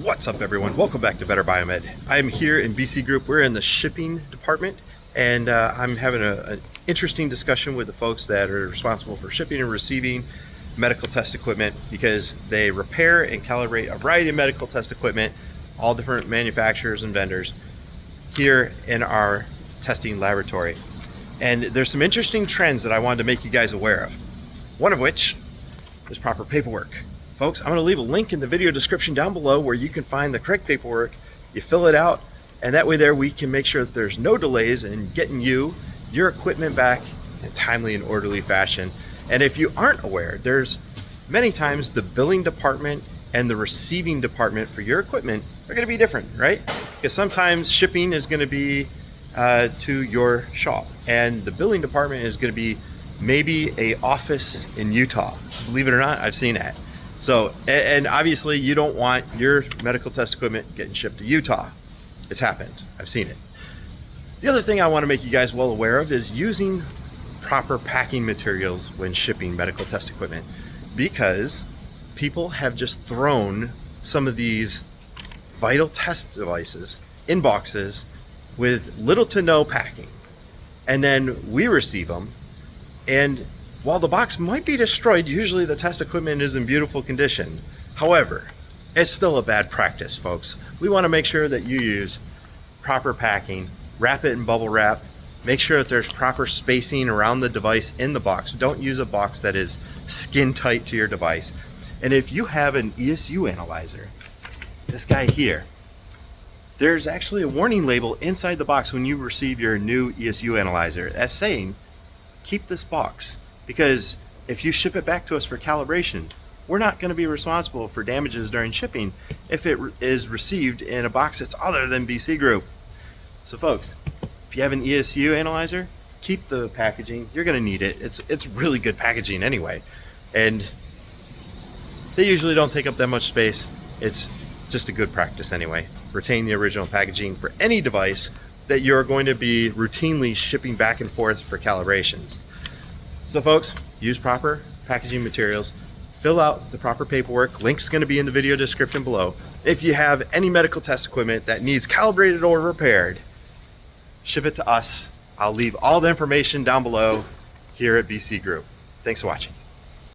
What's up, everyone? Welcome back to Better Biomed. I'm here in BC Group. We're in the shipping department, and I'm having an interesting discussion with the folks that are responsible for shipping and receiving medical test equipment, because they repair and calibrate a variety of medical test equipment, all different manufacturers and vendors, here in our testing laboratory. And there's some interesting trends that I wanted to make you guys aware of. One of which is proper paperwork. Folks, I'm going to leave a link in the video description down below where you can find the correct paperwork. You fill it out, and that way there we can make sure that there's no delays in getting your equipment back in timely and orderly fashion. And if you aren't aware, there's many times the billing department and the receiving department for your equipment are going to be different, right? Because sometimes shipping is going to be to your shop, and the billing department is going to be maybe a office in Utah. Believe it or not, I've seen that. So, and obviously you don't want your medical test equipment getting shipped to Utah. It's happened. I've seen it. The other thing I want to make you guys well aware of is using proper packing materials when shipping medical test equipment, because people have just thrown some of these vital test devices in boxes with little to no packing. And then we receive them, and while the box might be destroyed, usually the test equipment is in beautiful condition. However, it's still a bad practice, folks. We want to make sure that you use proper packing, wrap it in bubble wrap, make sure that there's proper spacing around the device in the box. Don't use a box that is skin tight to your device. And if you have an ESU analyzer, this guy here, there's actually a warning label inside the box when you receive your new ESU analyzer that's saying, keep this box. Because if you ship it back to us for calibration, we're not going to be responsible for damages during shipping if it is received in a box that's other than BC Group. So folks, if you have an ESU analyzer, keep the packaging. You're going to need it. It's really good packaging anyway. And they usually don't take up that much space. It's just a good practice anyway. Retain the original packaging for any device that you're going to be routinely shipping back and forth for calibrations. So folks, use proper packaging materials, fill out the proper paperwork. Link's going to be in the video description below. If you have any medical test equipment that needs calibrated or repaired, ship it to us. I'll leave all the information down below here at BC Group. Thanks for watching.